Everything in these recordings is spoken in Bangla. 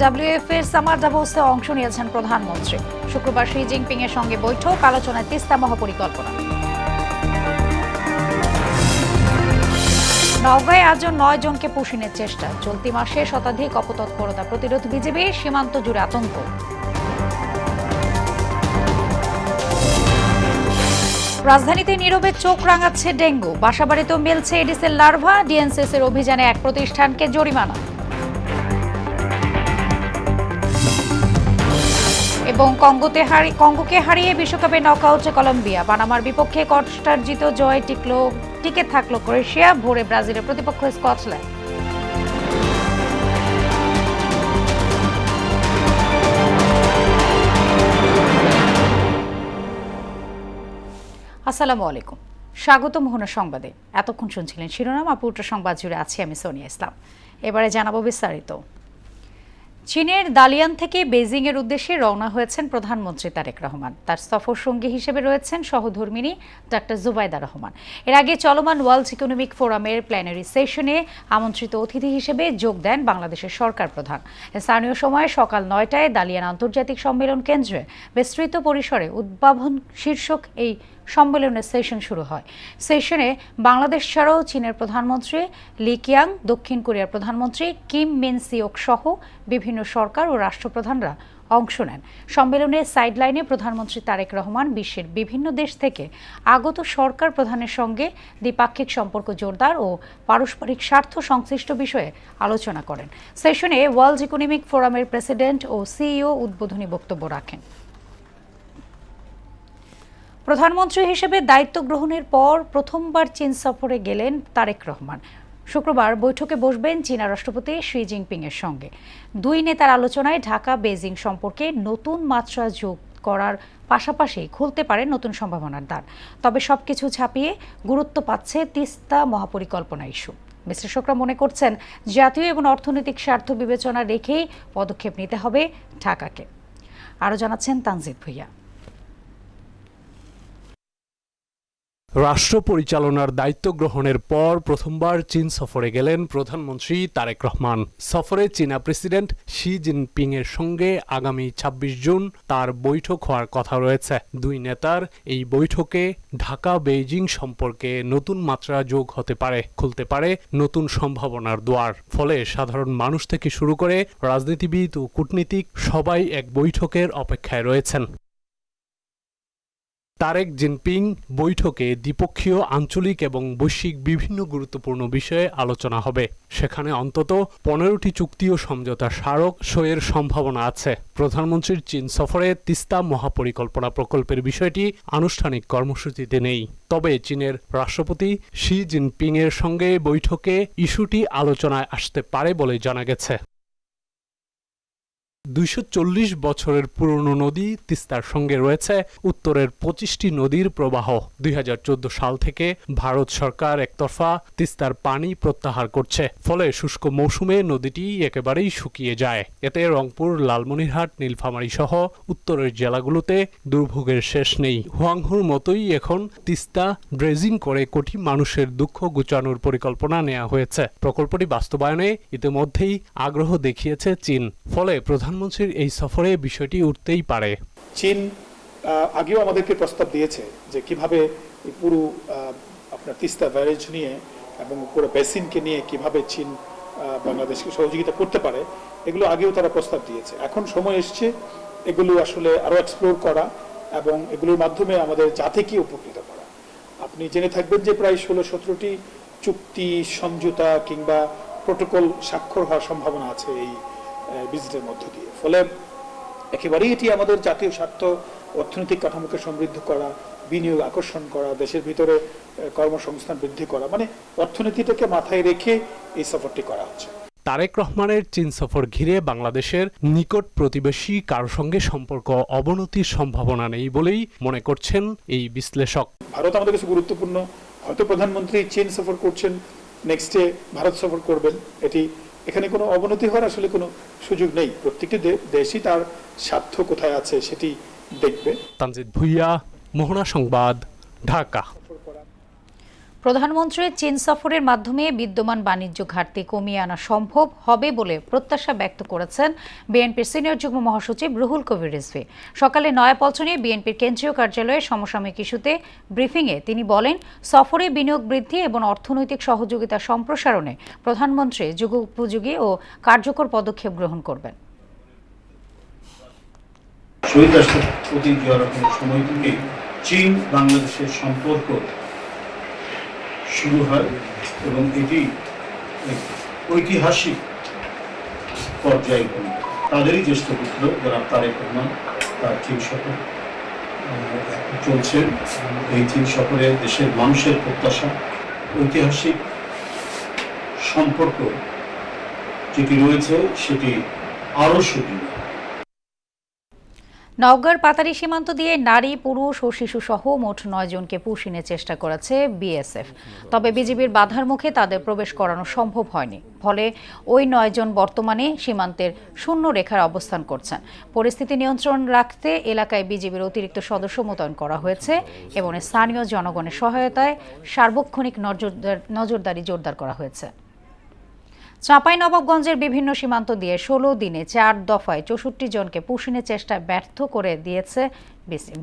WF এর সামার দাভোসে অংশ নিয়েছেন প্রধানমন্ত্রী। শুক্রবার শি জিনপিং এর সঙ্গে বৈঠক, আলোচনায় তিস্তা মহাপরিকল্পনা। নওগাঁয় আজও 9 জনকে পুশিনের চেষ্টা। চলতি মাসে শতাধিক অপতৎপরতা প্রতিরোধ বিজিবির, সীমান্ত জুড়ে আতঙ্ক। রাজধানীতে নীরবে চোখ রাঙাচ্ছে ডেঙ্গু। বাসাবাড়িতেও মিলছে এডিসের লার্ভা। ডিএনসিএস এর অভিযানে এক প্রতিষ্ঠানকে জরিমানা। এবং কঙ্গোকে হারিয়ে বিশ্বকাপে নকআউটে কলম্বিয়া। পানামার বিপক্ষে কষ্টার্জিত জয় টিকে থাকলো ক্রোয়েশিয়া। ভোরে ব্রাজিলের প্রতিপক্ষ স্কটল্যান্ড। আসসালামু আলাইকুম, স্বাগত মোহনা সংবাদে। এতক্ষণ শুনছিলেন শিরোনাম, আপুটা সংবাদ জুড়ে আছি আমি সোনিয়া ইসলাম। এবারে জানাবো বিস্তারিত। চীনের দালিয়ান থেকে বেজিং এর উদ্দেশ্যে রওনা হয়েছেন প্রধানমন্ত্রী তারেক রহমান। তার সফর সঙ্গী হিসেবে রয়েছেন সহধর্মিণী ডক্টর জুবাইদা রহমান। এর আগে চলমান ওয়ার্ল্ড ইকোনমিক ফোরামের প্ল্যানারি সেশনে আমন্ত্রিত অতিথি হিসেবে যোগ দেন বাংলাদেশের সরকার প্রধান। স্থানীয় সময় সকাল 9টায় দালিয়ান আন্তর্জাতিক সম্মেলন কেন্দ্রে বিস্তৃত পরিসরে উদ্ভাবন শীর্ষক এই সম্মেলনের সেশন শুরু হয়। সেশনে বাংলাদেশ ছাড়াও চীনের প্রধানমন্ত্রী লি কিয়াং, দক্ষিণ কোরিয়ার প্রধানমন্ত্রী কিম মিন সিওক সহ বিভিন্ন সরকার ও রাষ্ট্রপ্রধানরা অংশ নেন। সম্মেলনে সাইডলাইনে প্রধানমন্ত্রী তারেক রহমান বিশ্বের বিভিন্ন দেশ থেকে আগত সরকার প্রধানের সঙ্গে দ্বিপাক্ষিক সম্পর্ক জোরদার ও পারস্পরিক স্বার্থ সংশ্লিষ্ট বিষয়ে আলোচনা করেন। সেশনে ওয়ার্ল্ড ইকোনমিক ফোরামের প্রেসিডেন্ট ও সিইও উদ্বোধনী বক্তব্য রাখেন। প্রধানমন্ত্রী হিসেবে দায়িত্ব গ্রহণের পর প্রথমবার চীন সফরে গেলেন তারেক রহমান। শুক্রবার বৈঠকে বসবেন চীনা রাষ্ট্রপতি শি জিনপিং এর সঙ্গে। দুই নেতার আলোচনায় ঢাকা বেজিং সম্পর্কে নতুন মাত্রা যোগ করার পাশাপাশি খুলতে পারে নতুন সম্ভাবনার দ্বার। তবে সবকিছু ছাপিয়ে গুরুত্ব পাচ্ছে তিস্তা মহাপরিকল্পনা ইস্যু। বিশ্লেষকরা মনে করছেন জাতীয় এবং অর্থনৈতিক স্বার্থ বিবেচনা রেখেই পদক্ষেপ নিতে হবে ঢাকাকে। আরও জানাচ্ছেন তানজিদ ভুইয়া। রাষ্ট্র পরিচালনার দায়িত্ব গ্রহণের পর প্রথমবার চীন সফরে গেলেন প্রধানমন্ত্রী তারেক রহমান। সফরে চীনা প্রেসিডেন্ট শি জিনপিং এর সঙ্গে আগামী ২৬ জুন তার বৈঠক হওয়ার কথা রয়েছে। দুই নেতার এই বৈঠকে ঢাকা বেইজিং সম্পর্কে নতুন মাত্রা যোগ হতে পারে, খুলতে পারে নতুন সম্ভাবনার দুয়ার। ফলে সাধারণ মানুষ থেকে শুরু করে রাজনীতিবিদ ও কূটনীতিক সবাই এক বৈঠকের অপেক্ষায় রয়েছেন। তারেক জিনপিং বৈঠকে দ্বিপক্ষীয়, আঞ্চলিক এবং বৈশ্বিক বিভিন্ন গুরুত্বপূর্ণ বিষয়ে আলোচনা হবে। সেখানে অন্তত 15টি চুক্তি ও সমঝোতা স্মারক সইয়ের সম্ভাবনা আছে। প্রধানমন্ত্রীর চীন সফরে তিস্তা মহাপরিকল্পনা প্রকল্পের বিষয়টি আনুষ্ঠানিক কর্মসূচিতে নেই। তবে চীনের রাষ্ট্রপতি শি জিনপিং এর সঙ্গে বৈঠকে ইস্যুটি আলোচনায় আসতে পারে বলে জানা গেছে। 240 বছরের পুরনো নদী তিস্তার সঙ্গে রয়েছে উত্তরের 25টি নদীর প্রবাহ। 2014 সাল থেকে ভারত সরকার একতরফা তিস্তার পানি প্রত্যাহার করছে। ফলে শুষ্ক মৌসুমে নদীটি একেবারেই শুকিয়ে যায়। এতে রংপুর, লালমনিরহাট, নীলফামারী সহ উত্তরের জেলাগুলোতে দুর্ভোগের শেষ নেই। হুয়াংহুর মতোই এখন তিস্তা ড্রেজিং করে কোটি মানুষের দুঃখ ঘুচানোর পরিকল্পনা নেওয়া হয়েছে। প্রকল্পটি বাস্তবায়নে ইতিমধ্যেই আগ্রহ দেখিয়েছে চীন। ফলে প্রধানমন্ত্রীর এই সফরে বিষয়টি উঠতেই পারে। চীন আগেও আমাদেরকে প্রস্তাব দিয়েছে যে কিভাবে পুরো আপনার তিস্তা ব্যারেজ নিয়ে এবং পুরো বেসিনকে নিয়ে কিভাবে চীন বাংলাদেশকে সহযোগিতা করতে পারে, এগুলো আগেও তারা প্রস্তাব দিয়েছে। এখন সময় এসছে এগুলো আসলে আরো এক্সপ্লোর করা এবং এগুলোর মাধ্যমে আমাদের জাতিকে উপকৃত করা। আপনি জেনে থাকবেন যে প্রায় 16-17টি চুক্তি, সমঝোতা কিংবা প্রোটোকল স্বাক্ষর হওয়ার সম্ভাবনা আছে এই ভিজিটের মধ্য দিয়ে। ফলে একেবারেই এটি আমাদের জাতীয় স্বার্থ, অর্থনৈতিক কাঠামোকে সমৃদ্ধ করা, বিনিয়োগ আকর্ষণ করা, দেশের ভিতরে কর্মসংস্থান বৃদ্ধি করা, মানে অর্থনীতিটাকে মাথায় রেখে এই সফরটি করা হচ্ছে। তারেক রহমানের চীন সফর ঘিরে বাংলাদেশের নিকট প্রতিবেশী কারো সঙ্গে সম্পর্ক অবনতির সম্ভাবনা নেই বলেই মনে করছেন এই বিশ্লেষক। ভারত আমাদের কাছে গুরুত্বপূর্ণ। হয়তো প্রধানমন্ত্রী চীন সফর করছেন, নেক্সটে ভারত সফর করবেন, এখানে কোনো অবনতি হওয়ার আসলে কোনো সুযোগ নেই। প্রত্যেকটি দেশই তার স্বার্থ কোথায় আছে সেটি দেখবে। তানজিদ ভুইয়া, মোহনা সংবাদ, ঢাকা। প্রধানমন্ত্রীর চীন সফরের মাধ্যমে বিদ্যমান বাণিজ্য ঘাটতি কমিয়ে আনা সম্ভব হবে বলে প্রত্যাশা ব্যক্ত করেছেন বিএনপির সিনিয়র যুগ্ম মহাসচিব রুহুল কবির রিজভী। সকালে নয়াপল্টনে বিএনপির কেন্দ্রীয় কার্যালয়ে সমসাময়িক ইস্যুতে ব্রিফিংয়ে তিনি বলেন, সফরে বিনিয়োগ বৃদ্ধি এবং অর্থনৈতিক সহযোগিতা সম্প্রসারণে প্রধানমন্ত্রী যুগোপযোগী ও কার্যকর পদক্ষেপ গ্রহণ করবেন। শহীদ রাষ্ট্রপতি জিয়া রহমানের সময় থেকে চীন বাংলাদেশের সম্পর্ক শুরু হয় এবং এটি ঐতিহাসিক পর্যায়ে তাদেরই জ্যেষ্ঠ পুত্র যারা তারেক রহমান তার চীন সফর চলছে। এই চীন সফরে দেশের মানুষের প্রত্যাশা ঐতিহাসিক সম্পর্ক যেটি রয়েছে সেটি আরও সুদৃঢ়। নওগাঁর পাতারি সীমান্ত দিয়ে নারী, পুরুষ ও শিশু সহ মোট 9 জনকে পুশিনের চেষ্টা করেছে বিএসএফ। তবে বিজিবির বাধার মুখে তাদের প্রবেশ করানো সম্ভব হয়নি। ফলে ওই 9 জন বর্তমানে সীমান্তের শূন্য রেখার অবস্থান করছেন। পরিস্থিতি নিয়ন্ত্রণ রাখতে এলাকায় বিজিবির অতিরিক্ত সদস্য মোতায়েন করা হয়েছে এবং স্থানীয় জনগণের সহায়তায় সার্বক্ষণিক নজরদারি জোরদার করা হয়েছে। চাঁপাইনবাবগঞ্জের বিভিন্ন সীমান্ত দিয়ে 16 দিনে 4 দফায় 64 জনকে পুশিনের চেষ্টায় ব্যর্থ করে দিয়েছে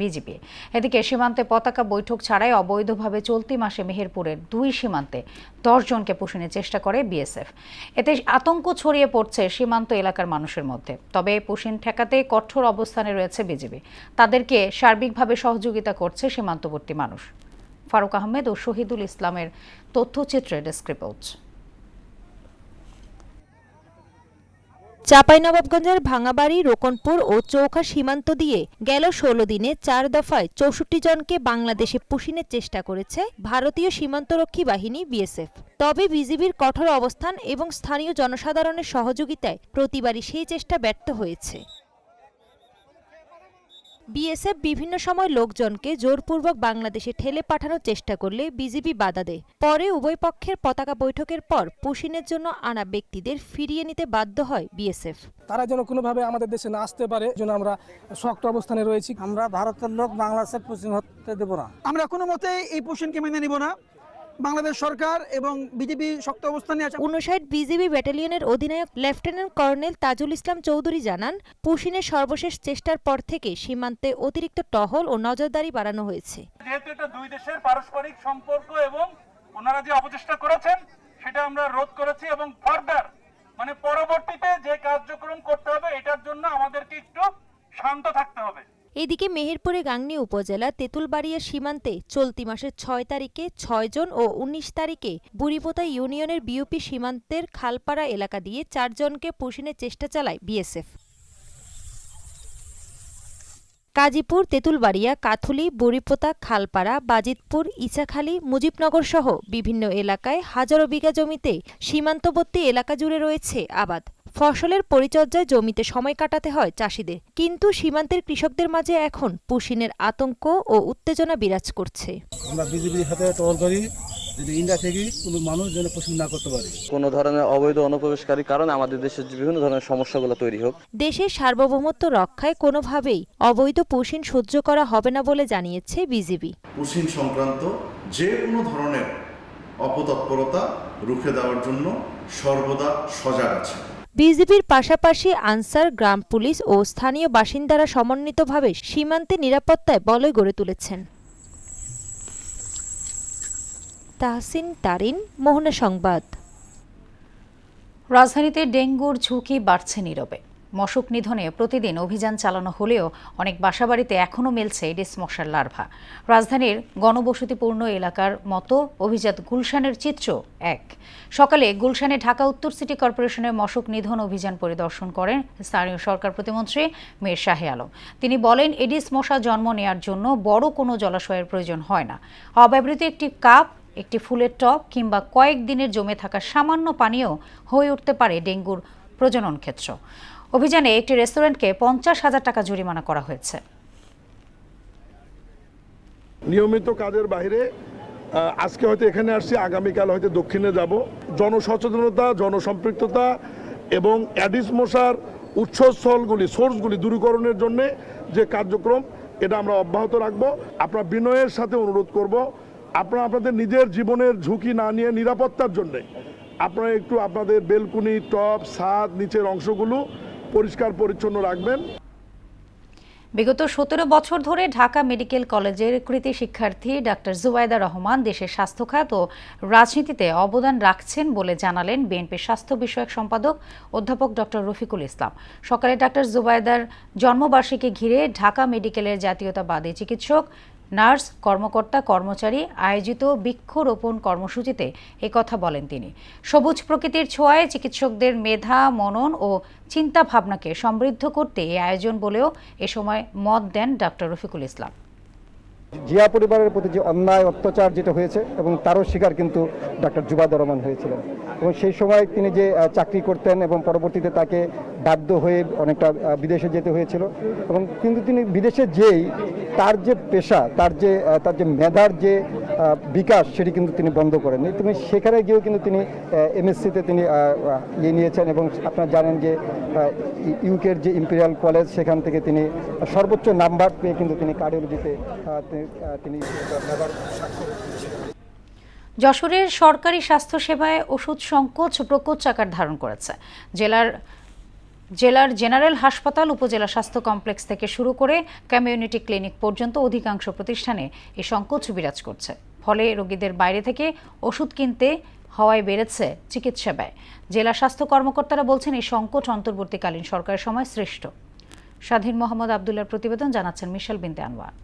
বিজিবি। এদিকে সীমান্তে পতাকা বৈঠক ছাড়াই অবৈধভাবে চলতি মাসে মেহেরপুরের 2 সীমান্তে 10 জনকে পুশিনের চেষ্টা করে বিএসএফ। এতে আতঙ্ক ছড়িয়ে পড়ছে সীমান্ত এলাকার মানুষের মধ্যে। তবে পুশিন ঠেকাতে কঠোর অবস্থানে রয়েছে বিজিবি। তাদেরকে সার্বিকভাবে সহযোগিতা করছে সীমান্তবর্তী মানুষ। ফারুক আহমেদ ও শহীদুল ইসলামের তথ্যচিত্রে ডেস্ক রিপোর্ট। চাঁপাইনবাবগঞ্জের ভাঙাবাড়ি, রোকনপুর ও চৌখা সীমান্ত দিয়ে গেল 16 দিনে 4 দফায় 64 জনকে বাংলাদেশে পুশিনের চেষ্টা করেছে ভারতীয় সীমান্তরক্ষী বাহিনী বিএসএফ। তবে বিজিবির কঠোর অবস্থান এবং স্থানীয় জনসাধারণের সহযোগিতায় প্রতিবারই সেই চেষ্টা ব্যর্থ হয়েছে। বিএসএফ বিভিন্ন সময় লোকজনকে জোরপূর্বক বাংলাদেশে ঠেলে পাঠানোর চেষ্টা করলে বিজিবি বাধা দেয়। পরে উভয় পক্ষের পতাকা বৈঠকের পর পুশিনের জন্য আনা ব্যক্তিদের ফিরিয়ে নিতে বাধ্য হয় বিএসএফ। তারা যেন কোনোভাবে আমাদের দেশে না আসতে পারে জন্য আমরা শক্ত অবস্থানে রয়েছি। আমরা ভারতের লোক বাংলাদেশের পুশিন হতে দেব না। আমরা কোনো মতেই এই পুশিনকে মেনে নিব না। বাংলাদেশ সরকার এবং বিজেপি শক্ত অবস্থানে আছে। 59 বিজিবি ব্যাটালিয়নের অধিনায়ক লেফটেন্যান্ট কর্নেল তাজুল ইসলাম চৌধুরী জানান, পুশিনের সর্বশেষ চেষ্টার পর থেকে সীমান্তে অতিরিক্ত টহল ও নজরদারি বাড়ানো হয়েছে। যেহেতু এটা দুই দেশের পারস্পরিক সম্পর্ক এবং ওনারা যে অপচেষ্টা করেছেন সেটা আমরা রোধ করেছি এবং ফার্দার পরবর্তীতে যে কার্যক্রম করতে হবে এটার জন্য আমাদেরকে একটু শান্ত থাকতে হবে। এদিকে মেহেরপুরে গাংনী উপজেলা তেঁতুলবাড়িয়া সীমান্তে চলতি মাসের 6 তারিখে 6 জন ও 19 তারিখে বুড়িপোতা ইউনিয়নের বিওপি সীমান্তের খালপাড়া এলাকা দিয়ে 4 জনকে পুশিনের চেষ্টা চালায় বিএসএফ। কাজীপুর, তেঁতুলবাড়িয়া, কাথুলি, বুড়িপোতা, খালপাড়া, বাজিতপুর, ইচাখালী, মুজিবনগর সহ বিভিন্ন এলাকায় হাজারো বিঘা জমিতে সীমান্তবর্তী এলাকা জুড়ে রয়েছে আবাদ। ফসলের পরিচর্যায় জমিতে সময় কাটাতে হয় চাষিদের। কিন্তু সীমান্তের কৃষকদের মাঝে এখন পুশিনের আতঙ্ক ও উত্তেজনা বিরাজ করছে। আমরা বিজিবির সাথে টহল করি, যদি ইন্ডিয়া থেকে কোনো মানুষ যেন পুশিন না করতে পারে। কোনো ধরনের অবৈধ অনুপ্রবেশকারী কারণে আমাদের দেশের বিভিন্ন ধরনের সমস্যাগুলো তৈরি হোক। দেশের সার্বভৌমত্ব রক্ষায় কোনোভাবেই অবৈধ পুশিন সহ্য করা হবে না বলে জানিয়েছে বিজিবি। পুশিন সংক্রান্ত যে কোনো ধরনের অপতৎপরতা রুখে দেওয়ার জন্য সর্বদা সজাগ আছে। বিজিবির পাশাপাশি আনসার, গ্রাম পুলিশ ও স্থানীয় বাসিন্দারা সমন্বিতভাবে সীমান্তে নিরাপত্তায় বলয় গড়ে তুলেছেন। তাহসিন তারিন, মোহনা সংবাদ। রাজধানীতে ডেঙ্গুর ঝুঁকি বাড়ছে নীরবে। মশক নিধনে প্রতিদিন অভিযান চালানো হলেও অনেক বাসাবাড়িতে এখনও মিলছে এডিস মশার লার্ভা। রাজধানীর গণবসতিপূর্ণ এলাকার মতো অভিজাত গুলশানের চিত্র এক। সকালে গুলশানে ঢাকা উত্তর সিটি কর্পোরেশনের মশক নিধন অভিযান পরিদর্শন করেন স্থানীয় সরকার প্রতিমন্ত্রী মীর শাহে আলম। তিনি বলেন, এডিস মশা জন্ম নেয়ার জন্য বড় কোনো জলাশয়ের প্রয়োজন হয় না। অব্যবহৃত একটি কাপ, একটি ফুলের টব কিংবা কয়েকদিনের জমে থাকা সামান্য পানীয় হয়ে উঠতে পারে ডেঙ্গুর প্রজনন ক্ষেত্র। অভিযানে একটি রেস্টুরেন্টকে 50,000 টাকা জরিমানা করা হয়েছে। নিয়মিত কাজের বাইরে আজকে হয়তো এখানে আসছি, আগামীকাল হয়তো দক্ষিণে যাব। জনসচেতনতা, জনসম্পৃক্ততা এবং অ্যাডিস মশার উৎসস্থলগুলি, সোর্সগুলি দূরীকরণের জন্য যে কার্যক্রম, এটা আমরা অব্যাহত রাখবো। আপনার বিনয়ের সাথে অনুরোধ করব, আপনারা আপনাদের নিজের জীবনের ঝুঁকি না নিয়ে নিরাপত্তার জন্য আপনারা একটু আপনাদের বেলকুনি, টপ, ছাদ, নিচের অংশগুলো পরিষ্কার পরিচ্ছন্ন রাখবেন। বিগত 17 বছর ধরে ঢাকা মেডিকেল কলেজের কৃতি শিক্ষার্থী ডাক্তার জুবাইদা রহমান দেশের স্বাস্থ্য খাত ও রাজনীতিতে অবদান রাখছেন বলে জানালেন বিএনপির স্বাস্থ্য বিষয়ক সম্পাদক অধ্যাপক ডক্টর রফিকুল ইসলাম। সকালে ডাক্তার জুবাইদার জন্মবার্ষিকী ঘিরে ঢাকা মেডিকেলের জাতীয়তাবাদী চিকিৎসক, নার্স, কর্মকর্তা, কর্মচারী আয়োজিত বৃক্ষরোপণ কর্মসূচিতে একথা বলেন তিনি। সবুজ প্রকৃতির ছোঁয়ায় চিকিৎসকদের মেধা, মনন ও চিন্তা ভাবনাকে সমৃদ্ধ করতে এই আয়োজন বলেও এ সময় মত দেন ডক্টর রফিকুল ইসলাম। জিয়া পরিবারের প্রতি যে অন্যায় অত্যাচার যেটা হয়েছে এবং তারও শিকার কিন্তু ডাক্তার জুবাইদা রহমান হয়েছিলেন এবং সেই সময় তিনি যে চাকরি করতেন এবং পরবর্তীতে তাকে বাধ্য হয়ে অনেকটা বিদেশে যেতে হয়েছিল এবং কিন্তু তিনি বিদেশে যেই তার যে পেশা, তার যে মেধার যে বিকাশ সেটি কিন্তু তিনি বন্ধ করেননি। তিনি সেখানে গিয়েও কিন্তু তিনি এমএসসিতে তিনি নিয়েছেন এবং আপনারা জানেন যে ইউকের যে ইম্পেরিয়াল কলেজ সেখান থেকে তিনি সর্বোচ্চ নাম্বার পেয়ে কিন্তু তিনি কার্ডিওলজিতে তিনি যশোরের সরকারি স্বাস্থ্যসেবায় ওষুধ সংকট প্রকোচ আকার ধারণ করেছে। জেলার জেনারেল হাসপাতাল, উপজেলা স্বাস্থ্য কমপ্লেক্স থেকে শুরু করে কমিউনিটি ক্লিনিক পর্যন্ত অধিকাংশ প্রতিষ্ঠানে এই সংকট বিরাজ করছে। ফলে রোগীদের বাইরে থেকে ওষুধ কিনতে হওয়ায় বেড়েছে চিকিৎসা ব্যয়। জেলা স্বাস্থ্য কর্মকর্তারা বলছেন এই সংকট অন্তর্বর্তীকালীন সরকারের সময় সৃষ্ট। স্বাধীন মোহাম্মদ আবদুল্লাহর প্রতিবেদন, জানাচ্ছেন মিশেল বিনতে আনোয়ার।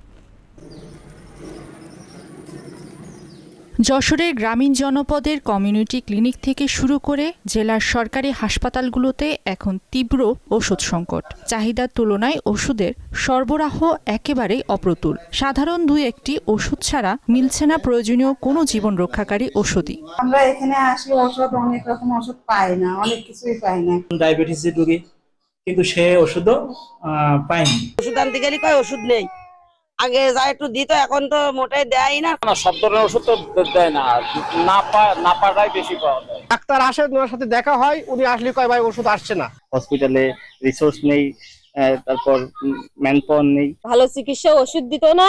যশোরের গ্রামীণ জনপদের কমিউনিটি ক্লিনিক থেকে শুরু করে জেলার সরকারি হাসপাতালগুলোতে এখন তীব্র ওষুধ সংকট। চাহিদার তুলনায় ওষুধের সরবরাহ একেবারেই অপ্রতুল। সাধারণ 2-1টি ওষুধ ছাড়া মিলছে না প্রয়োজনীয় কোনো জীবন রক্ষাকারী ওষুধই। আমরা এখানে আসলে ওষুধ অনেক রকম ওষুধ পাই না, অনেক কিছুই পাই না। ডায়াবেটিসের রোগী কিন্তু সে ওষুধও পায়নি। ওষুধ আনতে গেলে কয় ওষুধ নেই, আগে যা একটু দিত এখন তো মোটাই দেয় না। সব ধরনের ওষুধ তো দেয় না, না পাওয়াটাই বেশি পাওয়া যায়। ডাক্তার আসে, ওনার সাথে দেখা হয়, উনি আসলে কয় ভাই ওষুধ আসছে না। হসপিটালে রিসোর্স নেই, তারপর ম্যানপাওয়ার নেই। ভালো চিকিৎসা ওষুধ দিত না,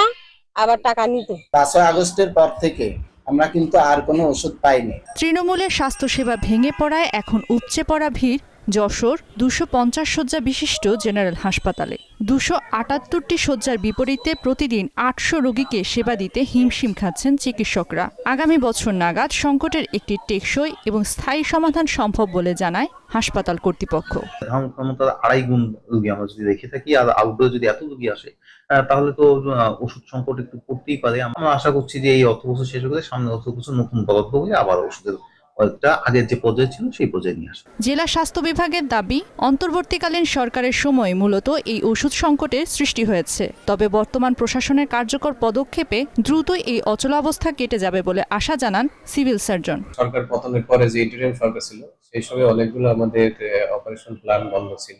আবার টাকা নিত। 5 আগস্টের পর থেকে আমরা কিন্তু আর কোনো ওষুধ পাইনি। তৃণমূলের স্বাস্থ্যসেবা ভেঙে পড়ায় এখন উপচে পড়া ভিড় যশোর 250 শয্যা বিশিষ্ট জেনারেল হাসপাতালে। 278টি শয্যার বিপরীতে প্রতিদিন 800 রোগীকে সেবা দিতে হিমশিম খাচ্ছেন চিকিৎসকরা। আগামী বছর নাগাদ সংকটের একটি টেকসই এবং স্থায়ী সমাধান সম্ভব বলে জানায় হাসপাতাল কর্তৃপক্ষ। ধারণ ক্ষমতার 2.5 গুণ রোগী আমরা যদি দেখে থাকি, আর আউটডোরে যদি এত রোগী আসে তাহলে তো ওষুধ সংকট একটু পড়তেই পারে। আমরা আশা করছি যে এই অর্থবছর শেষ হলে সামনে অর্থবছর নতুন বরাদ্দ হয়ে আবার ওষুধের আগের যে পর্যায়ে ছিল সেই পর্যায়ে নিয়ে আসে। জেলা স্বাস্থ্য বিভাগের দাবি, অন্তর্বর্তীকালীন সরকারের সময় মূলত এই ওষুধ সংকটের সৃষ্টি হয়েছে। তবে বর্তমান প্রশাসনের কার্যকর পদক্ষেপে দ্রুত এই অচলাবস্থা কেটে যাবে বলে আশা জানান সিভিল সার্জন। সরকার পতনের পরে যে ইন্টারিম সরকার ছিল সেই সময় অনেকগুলো আমাদের অপারেশন প্ল্যান বন্ধ ছিল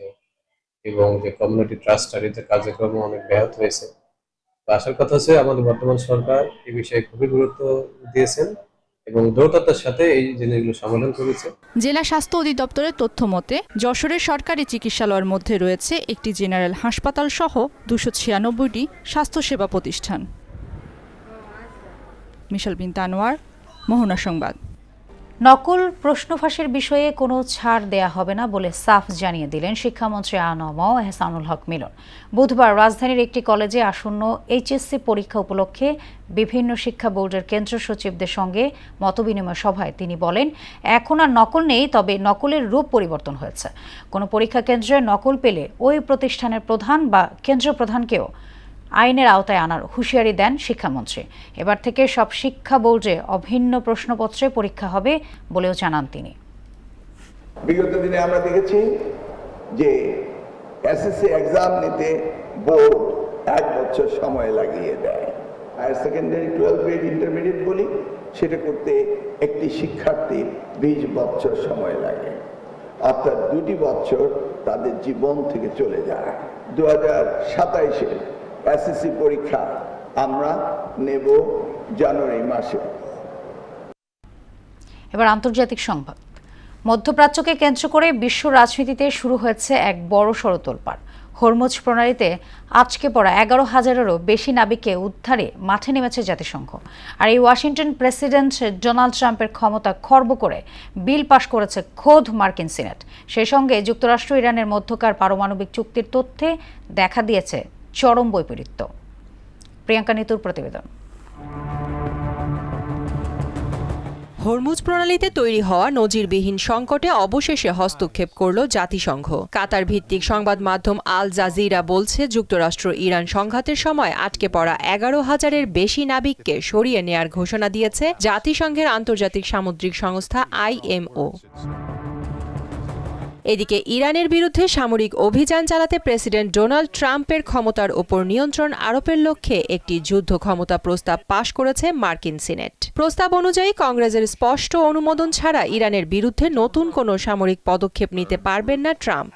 এবং যে কমিউনিটি ট্রাস্ট স্টাডিতে কার্যক্রম অনেক ব্যাহত হয়েছে। তো আশার কথা হচ্ছে আমাদের বর্তমান সরকার এই বিষয়ে খুবই গুরুত্ব দিয়েছেন এবং দ্রুততার সাথে এই জিনিসগুলো সমাধান করেছে। জেলা স্বাস্থ্য অধিদপ্তরের তথ্য মতে যশোরের সরকারি চিকিৎসালয়ের মধ্যে রয়েছে একটি জেনারেল হাসপাতাল সহ 296টি স্বাস্থ্যসেবা প্রতিষ্ঠান। মিশেল বিনতে আনোয়ার, মোহনা সংবাদ। নকল প্রশ্ন ফাঁসের বিষয়ে কোনো ছাড় দেয়া হবে না বলে সাফ জানিয়ে দিলেন শিক্ষামন্ত্রী আ.ন.ম এহসানুল হক মিলন। বুধবার রাজধানীর একটি কলেজে আসন্ন এইচএসসি পরীক্ষা উপলক্ষে বিভিন্ন শিক্ষা বোর্ডের কেন্দ্র সচিবদের সঙ্গে মতবিনিময় সভায় তিনি বলেন, এখন আর নকল নেই, তবে নকলের রূপ পরিবর্তন হয়েছে। কোনো পরীক্ষা কেন্দ্রে নকল পেলে ওই প্রতিষ্ঠানের প্রধান বা কেন্দ্র প্রধানকেও আইনের আওতায় আনার হুঁশিয়ারি দেন শিক্ষামন্ত্রী। এবার থেকে সব শিক্ষা বোর্ডে অভিন্ন প্রশ্নপত্রে পরীক্ষা হবে বলেও জানান তিনি। বিগত দিনে আমরা দেখেছি যে এসএসসি এক্সাম নিতে বোর্ড 1 বছর সময় লাগিয়ে দেয়। হায়ার সেকেন্ডারি 12 গ্রেড ইন্টারমিডিয়েট বলি, সেটা করতে একটি শিক্ষার্থীর 20 বছর সময় লাগে, অর্থাৎ 2 বছর তাদের জীবন থেকে চলে যায়। 2027-এর এসএসসি পরীক্ষা আমরা নেব জানুয়ারি মাসে। এবার আন্তর্জাতিক সংবাদ। মধ্যপ্রাচ্যকে কেন্দ্র করে বিশ্ব রাজনীতিতে শুরু হয়েছে এক বড়সড় তোলপাড়। হরমুজ প্রণালীতে আটকে পড়া 11,000-এরও বেশি নাবিককে উদ্ধারে মাঠে নেমেছে জাতিসংঘ। আর এই ওয়াশিংটন প্রেসিডেন্ট ডোনাল্ড ট্রাম্পের ক্ষমতা খর্ব করে বিল পাশ করেছে খোদ মার্কিন সিনেট। সেই সঙ্গে যুক্তরাষ্ট্র ইরানের মধ্যকার পারমাণবিক চুক্তির তথ্যে দেখা দিয়েছে চরম বৈপরীত্য। প্রিয়াঙ্কা নিতুর প্রতিবেদন। হরমুজ প্রণালীতে তৈরি হওয়া নজিরবিহীন সংকটে অবশেষে হস্তক্ষেপ করল জাতিসংঘ। কাতার ভিত্তিক সংবাদ মাধ্যম আল জাজিরা বলছে, যুক্তরাষ্ট্র ইরান সংঘাতের সময় আটকে পড়া 11,000-এর বেশি নাবিককে সরিয়ে নেয়ার ঘোষণা দিয়েছে জাতিসংঘের আন্তর্জাতিক সামুদ্রিক সংস্থা IMO। এদিকে ইরানের বিরুদ্ধে সামরিক অভিযান চালাতে প্রেসিডেন্ট ডোনাল্ড ট্রাম্পের ক্ষমতার ওপর নিয়ন্ত্রণ আরোপের লক্ষ্যে একটি যুদ্ধ ক্ষমতা প্রস্তাব পাশ করেছে মার্কিন সিনেট। প্রস্তাব অনুযায়ী কংগ্রেসের স্পষ্ট অনুমোদন ছাড়া ইরানের বিরুদ্ধে নতুন কোনো সামরিক পদক্ষেপ নিতে পারবেন না ট্রাম্প।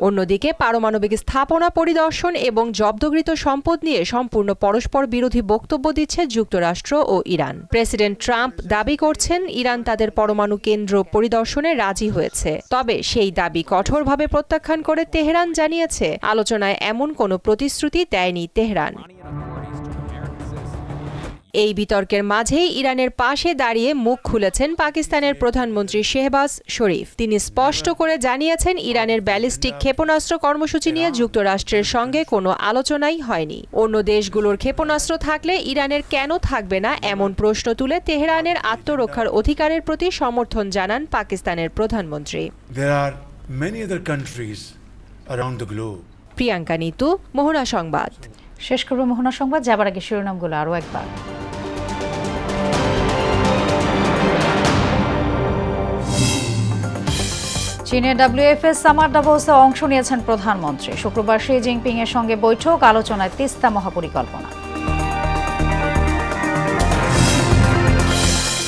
অন্যদিকে পারমাণবিক স্থাপনা পরিদর্শন এবং জব্দকৃত সম্পদ নিয়ে সম্পূর্ণ পরস্পর বিরোধী বক্তব্য দিচ্ছে যুক্তরাষ্ট্র ও ইরান। প্রেসিডেন্ট ট্রাম্প দাবি করছেন ইরান তাদের পরমাণু কেন্দ্র পরিদর্শনে রাজি হয়েছে, তবে সেই দাবি কঠোরভাবে প্রত্যাখ্যান করে তেহরান জানিয়েছে আলোচনায় এমন কোনো প্রতিশ্রুতি দেয়নি তেহরান। এই বিতর্কের মাঝেই ইরানের পাশে দাঁড়িয়ে মুখ খুলেছেন পাকিস্তানের প্রধানমন্ত্রী শেহবাজ শরীফ। তিনি স্পষ্ট করে জানিয়েছেন ইরানের ব্যালিস্টিক ক্ষেপণাস্ত্র কর্মসূচি নিয়ে যুক্তরাষ্ট্রের সঙ্গে কোনো আলোচনাই হয়নি। অন্য দেশগুলোর ক্ষেপণাস্ত্র থাকলে ইরানের কেন থাকবে না এমন প্রশ্ন তুলে তেহরানের আত্মরক্ষার অধিকারের প্রতি সমর্থন জানান পাকিস্তানের প্রধানমন্ত্রী। প্রিয়াঙ্কা নিতু, মোহনা সংবাদ। শেষ করব মোহনা সংবাদ, যাবার আগে শিরোনামগুলো আরও একবার। চীনের WFS সামার ডাভোসে অংশ নিয়েছেন প্রধানমন্ত্রী। শুক্রবার শি জিনপিং এর সঙ্গে বৈঠক, আলোচনায় তিস্তা মহাপরিকল্পনা।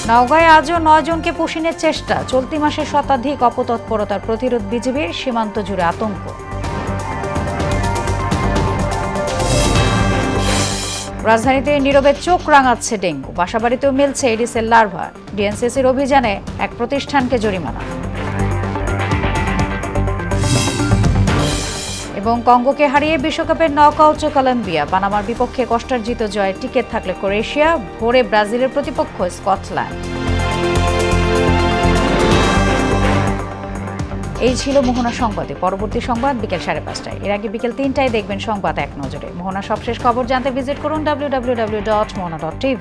নওগাঁয় আজও 9 জনকে পুশিনের চেষ্টা, চলতি মাসে শতাধিক অপতৎপরতার প্রতিরোধ বিজিবির, সীমান্ত জুড়ে আতঙ্ক। রাজধানীতে নীরবে চোখ রাঙাচ্ছে ডেঙ্গু, বাসাবাড়িতেও মিলছে এডিসের লার্ভা। ডিএনসিসির অভিযানে এক প্রতিষ্ঠানকে জরিমানা। এবং কঙ্গোকে হারিয়ে বিশ্বকাপের নকআউটে কলম্বিয়া, পানামার বিপক্ষে কষ্টার্জিত জয়ে টিকে থাকলে ক্রোয়েশিয়া, ভোরে ব্রাজিলের প্রতিপক্ষ স্কটল্যান্ড। এই ছিল মোহনা সংবাদে। পরবর্তী সংবাদ বিকেল 5:30টায়। এর আগে বিকেল 3টায় দেখবেন সংবাদ এক নজরে। মোহনা সবশেষ খবর জানতে ভিজিট করুন www.mohana.tv।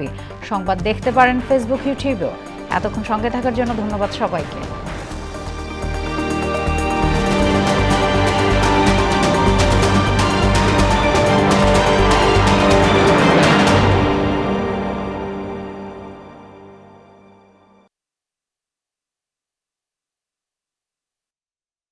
সংবাদ দেখতে পারেন ফেসবুক, ইউটিউবেও। এতক্ষণ সঙ্গে থাকার জন্য ধন্যবাদ সবাইকে।